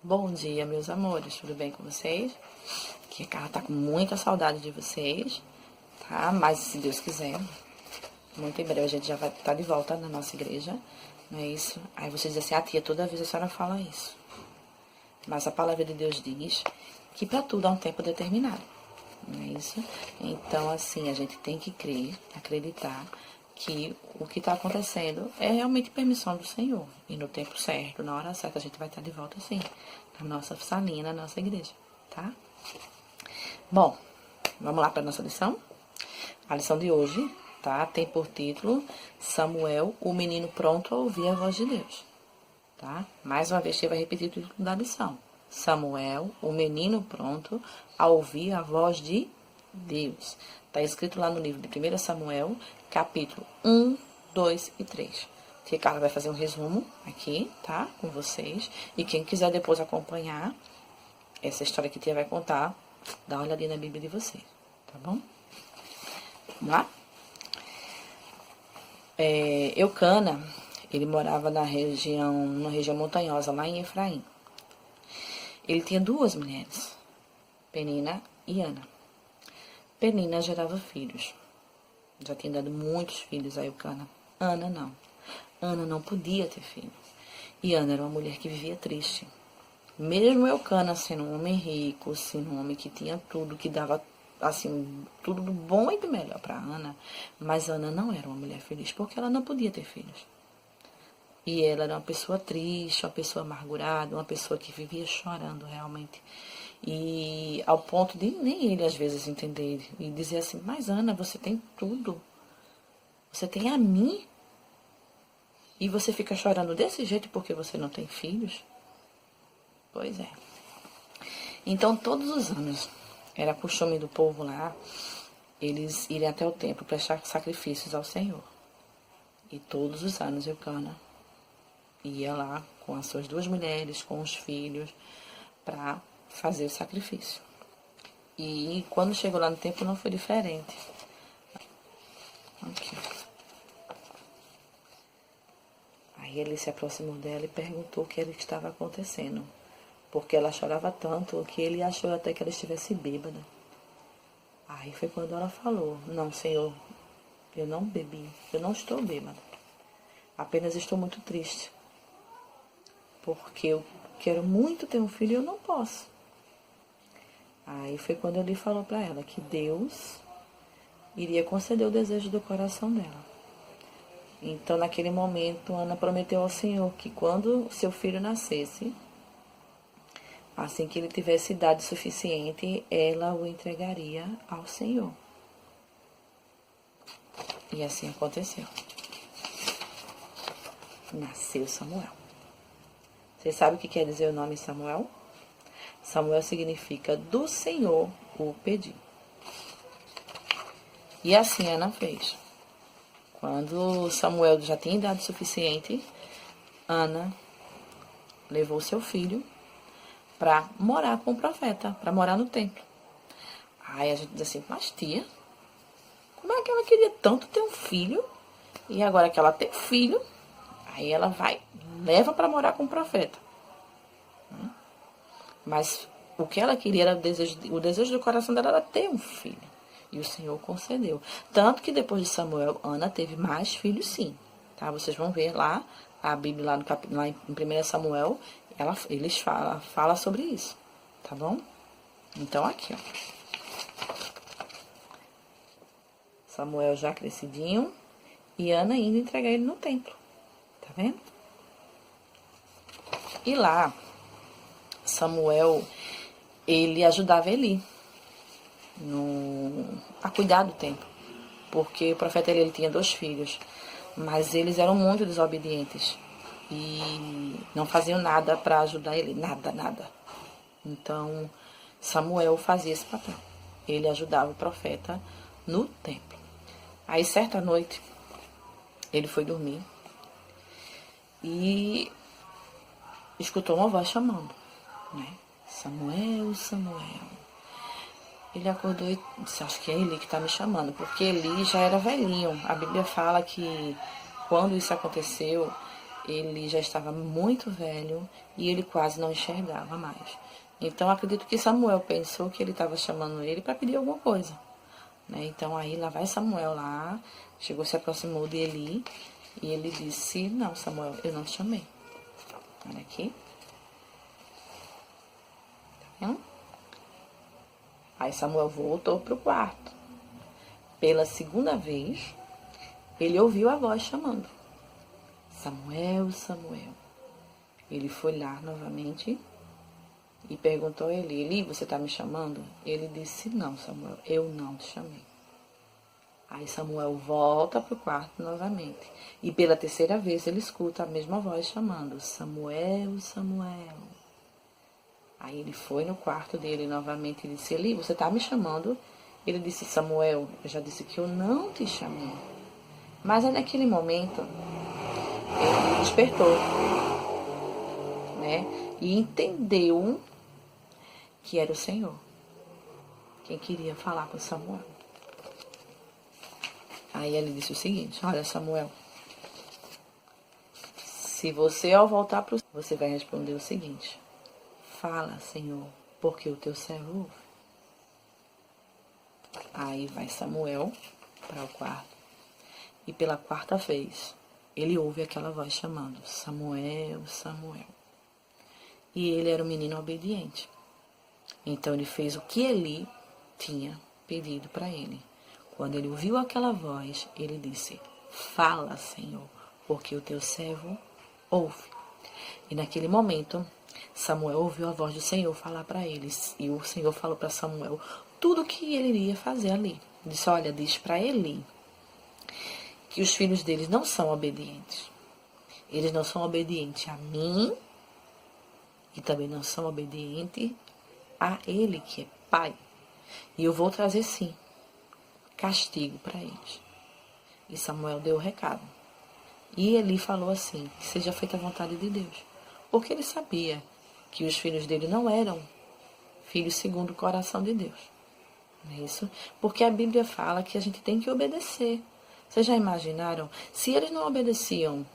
Bom dia, meus amores, tudo bem com vocês? Que a Carla tá com muita saudade de vocês, tá? Mas se Deus quiser, muito em breve a gente já vai estar de volta na nossa igreja, não é isso? Aí vocês dizem assim, tia, toda vez a senhora fala isso. Mas a palavra de Deus diz que para tudo há um tempo determinado, não é isso? Então, assim, a gente tem que crer, acreditar que o que está acontecendo é realmente permissão do Senhor. E no tempo certo, na hora certa, a gente vai estar de volta, sim, na nossa salinha, na nossa igreja, tá? Bom, vamos lá para nossa lição? A lição de hoje, tá? Tem por título Samuel, o menino pronto a ouvir a voz de Deus, tá? Mais uma vez, você vai repetir o título da lição. Samuel, o menino pronto a ouvir a voz de Deus. Está escrito lá no livro de 1 Samuel, capítulo 1, 2 e 3. Que Carla vai fazer um resumo aqui, tá? Com vocês. E quem quiser depois acompanhar essa história que a tia vai contar, dá uma olhadinha na Bíblia de vocês, tá bom? Vamos lá? Eucana, ele morava numa região montanhosa, lá em Efraim. Ele tinha duas mulheres, Penina e Ana. Penina gerava filhos. Já tinha dado muitos filhos a Eucana. Ana não. Ana não podia ter filho. E Ana era uma mulher que vivia triste. Mesmo Eucana sendo um homem rico, sendo um homem que tinha tudo, que dava, assim, tudo do bom e do melhor para Ana, mas Ana não era uma mulher feliz, porque ela não podia ter filhos. E ela era uma pessoa triste, uma pessoa amargurada, uma pessoa que vivia chorando realmente. E ao ponto de nem ele às vezes entender e dizer assim, mas Ana, você tem tudo. Você tem a mim. E você fica chorando desse jeito porque você não tem filhos? Pois é. Então todos os anos era costume do povo lá, eles irem até o templo prestar sacrifícios ao Senhor. E todos os anos Eucana ia lá com as suas duas mulheres, com os filhos, para fazer o sacrifício. E quando chegou lá no templo não foi diferente. Aqui. Aí ele se aproximou dela e perguntou o que era que estava acontecendo. Porque ela chorava tanto que ele achou até que ela estivesse bêbada. Aí foi quando ela falou, não, Senhor, eu não bebi, eu não estou bêbada. Apenas estou muito triste. Porque eu quero muito ter um filho e eu não posso. Aí foi quando ele falou para ela que Deus iria conceder o desejo do coração dela. Então, naquele momento, Ana prometeu ao Senhor que quando seu filho nascesse, assim que ele tivesse idade suficiente, ela o entregaria ao Senhor. E assim aconteceu. Nasceu Samuel. Vocês sabem o que quer dizer o nome Samuel? Samuel significa do Senhor o pedi. E assim Ana fez. Quando Samuel já tinha idade suficiente, Ana levou seu filho para morar com o profeta, para morar no templo. Aí a gente diz assim, mas tia, como é que ela queria tanto ter um filho? E agora que ela tem filho, aí ela leva para morar com o profeta. Mas o que ela queria era o desejo do coração dela era ter um filho. E o Senhor concedeu. Tanto que depois de Samuel, Ana teve mais filhos sim. Tá? Vocês vão ver lá, a Bíblia lá, lá em 1 Samuel, eles fala sobre isso. Tá bom? Então aqui, ó. Samuel já crescidinho e Ana indo entregar ele no templo. Tá vendo? E lá, Samuel, ele ajudava Eli a cuidar do templo. Porque o profeta Eli, ele tinha 2 filhos, mas eles eram muito desobedientes e não faziam nada para ajudar ele, nada. Então, Samuel fazia esse papel. Ele ajudava o profeta no templo. Aí, certa noite, ele foi dormir e escutou uma voz chamando, né? Samuel, Samuel. Ele acordou e disse, acho que é Eli que está me chamando, porque Eli já era velhinho. A Bíblia fala que quando isso aconteceu, ele já estava muito velho e ele quase não enxergava mais. Então, acredito que Samuel pensou que ele estava chamando ele para pedir alguma coisa, né? Então, aí lá vai Samuel lá, chegou, se aproximou de Eli e ele disse: não, Samuel, eu não te chamei. Olha aqui. Tá vendo? Aí Samuel voltou para o quarto. Pela segunda vez, ele ouviu a voz chamando: Samuel, Samuel. Ele foi lá novamente e perguntou a Eli: Eli, você está me chamando? Ele disse: não, Samuel, eu não te chamei. Aí Samuel volta para o quarto novamente. E pela terceira vez ele escuta a mesma voz chamando: Samuel, Samuel. Aí ele foi no quarto dele novamente e disse: Eli, você está me chamando? Ele disse: Samuel, eu já disse que eu não te chamei. Mas aí naquele momento ele despertou, né? E entendeu que era o Senhor quem queria falar com Samuel. Aí ele disse o seguinte: olha, Samuel, se você ao voltar para o Senhor, você vai responder o seguinte: fala, Senhor, porque o teu servo ouve. Aí vai Samuel para o quarto e pela quarta vez ele ouve aquela voz chamando: Samuel, Samuel. E ele era um menino obediente. Então ele fez o que Eli tinha pedido para ele. Quando ele ouviu aquela voz, ele disse: fala, Senhor, porque o teu servo ouve. E naquele momento, Samuel ouviu a voz do Senhor falar para eles. E o Senhor falou para Samuel tudo o que ele iria fazer ali. Disse: olha, diz para Eli que os filhos deles não são obedientes. Eles não são obedientes a mim e também não são obedientes a ele, que é pai. E eu vou trazer, sim, castigo para eles. E Samuel deu o recado. E Eli falou assim: que seja feita a vontade de Deus. Porque ele sabia que os filhos dele não eram filhos segundo o coração de Deus. Não é isso? Porque a Bíblia fala que a gente tem que obedecer. Vocês já imaginaram? Se eles não obedeciam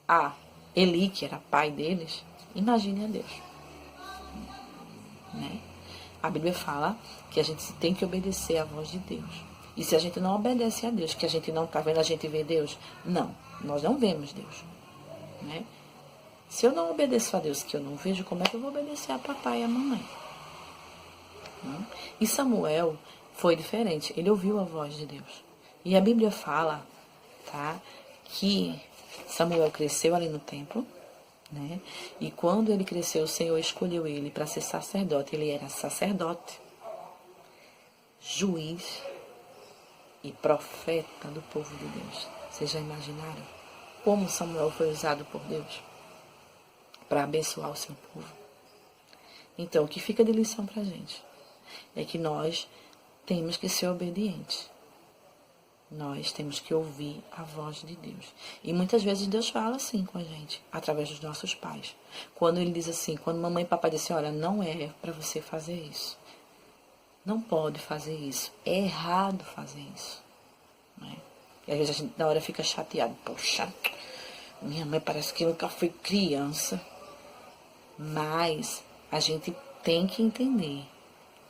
a Eli, que era pai deles, imagine a Deus. Né? A Bíblia fala que a gente tem que obedecer à voz de Deus. E se a gente não obedece a Deus, que a gente não está vendo, a gente vê Deus? Não, nós não vemos Deus. Né? Se eu não obedeço a Deus que eu não vejo, como é que eu vou obedecer a papai e a mamãe? E Samuel foi diferente, ele ouviu a voz de Deus. E a Bíblia fala, tá, que Samuel cresceu ali no templo, né? E quando ele cresceu, o Senhor escolheu ele para ser sacerdote. Ele era sacerdote, juiz e profeta do povo de Deus. Vocês já imaginaram como Samuel foi usado por Deus para abençoar o seu povo? Então, o que fica de lição para a gente é que nós temos que ser obedientes. Nós temos que ouvir a voz de Deus. E muitas vezes Deus fala assim com a gente, através dos nossos pais. Quando ele diz assim, quando mamãe e papai dizem: olha, não é para você fazer isso. Não pode fazer isso. É errado fazer isso. Né? E às vezes a gente na hora fica chateado. Poxa, minha mãe parece que nunca foi criança. Mas a gente tem que entender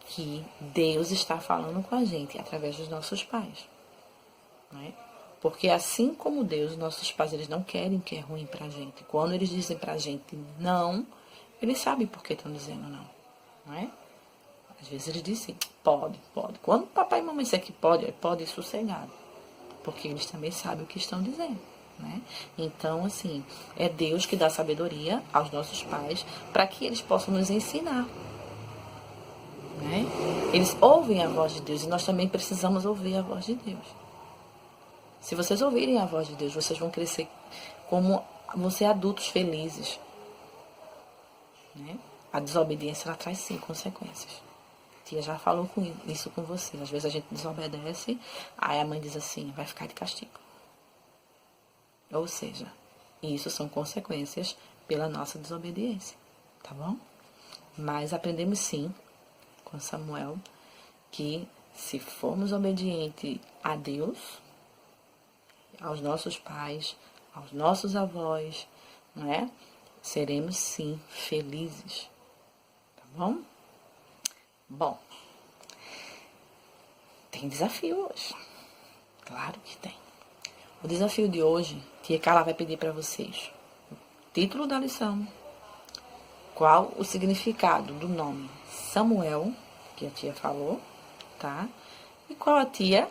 que Deus está falando com a gente através dos nossos pais. Né? Porque assim como Deus, nossos pais, eles não querem o que é ruim pra gente. Quando eles dizem pra gente não, eles sabem por que estão dizendo não. Não é? Às vezes eles dizem: pode, pode. Quando papai e mamãe disser que pode, pode ir sossegado. Porque eles também sabem o que estão dizendo. Né? Então, assim, é Deus que dá sabedoria aos nossos pais para que eles possam nos ensinar. Né? Eles ouvem a voz de Deus e nós também precisamos ouvir a voz de Deus. Se vocês ouvirem a voz de Deus, vocês vão crescer como vão ser adultos felizes. Né? A desobediência, ela traz sim consequências. A tia já falou isso com vocês. Às vezes a gente desobedece, aí a mãe diz assim: vai ficar de castigo. Ou seja, isso são consequências pela nossa desobediência. Tá bom? Mas aprendemos sim com Samuel que se formos obedientes a Deus, aos nossos pais, aos nossos avós, não é? Seremos sim felizes, tá bom? Bom, tem desafio hoje, claro que tem. O desafio de hoje, tia Carla vai pedir para vocês o título da lição, qual o significado do nome Samuel, que a tia falou, tá? E qual a tia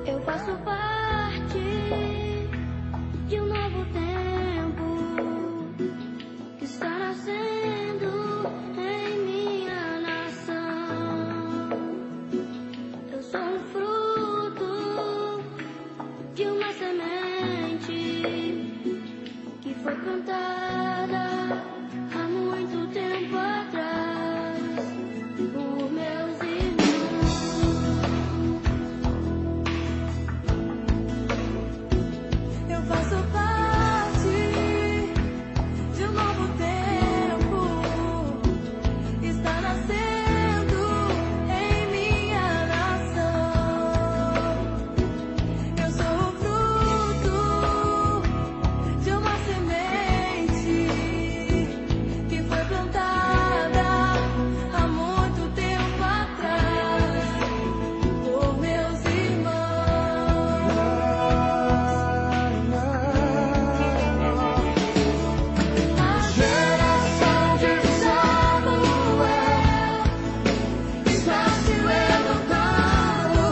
Eu faço parte de um novo tempo que está nascendo em minha nação. Eu sou um fruto de uma semente que foi plantada há muito tempo atrás por meus irmãos. Eu faço parte de um novo tempo, está nascendo em minha nação. Eu sou o fruto de uma semente que foi plantada há muito tempo atrás por meus irmãos. A geração de Samuel está se levantando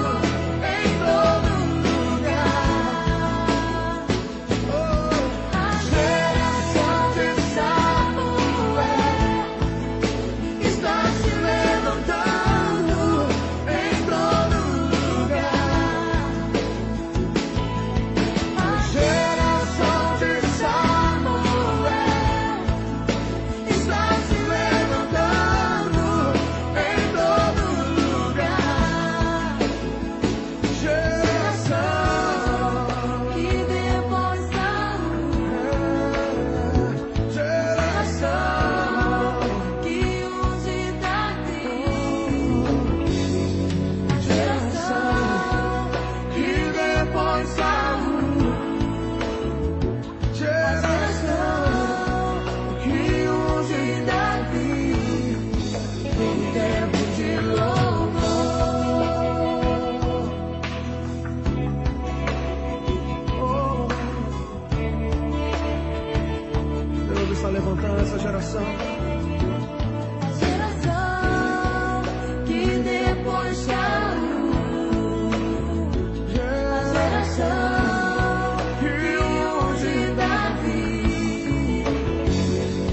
em todo lugar. A geração de Samuel está se levantando em todo lugar. A geração de Samuel está se levantando em todo lugar. Geração que depois geração que use Davi. A geração que depois geração que use Davi em tempo de louvor. Deus está levantando essa geração. A geração que depois caiu. A geração que use Davi.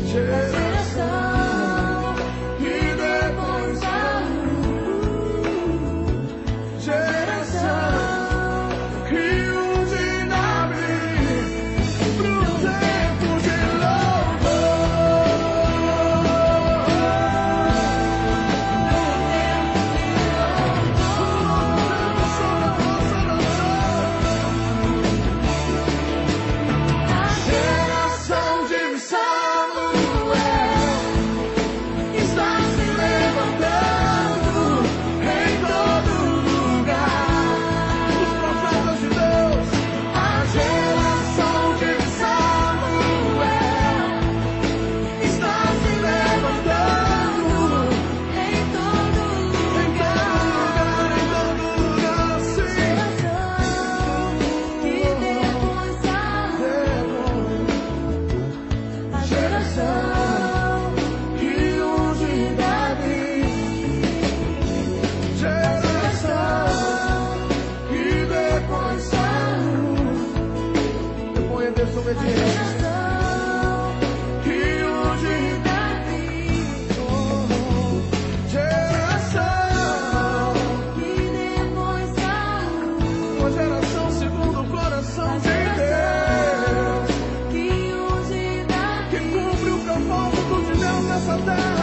A geração que depois caiu. Geração que use Davi pro tempo de louvor. propósito de Deus nessa terra.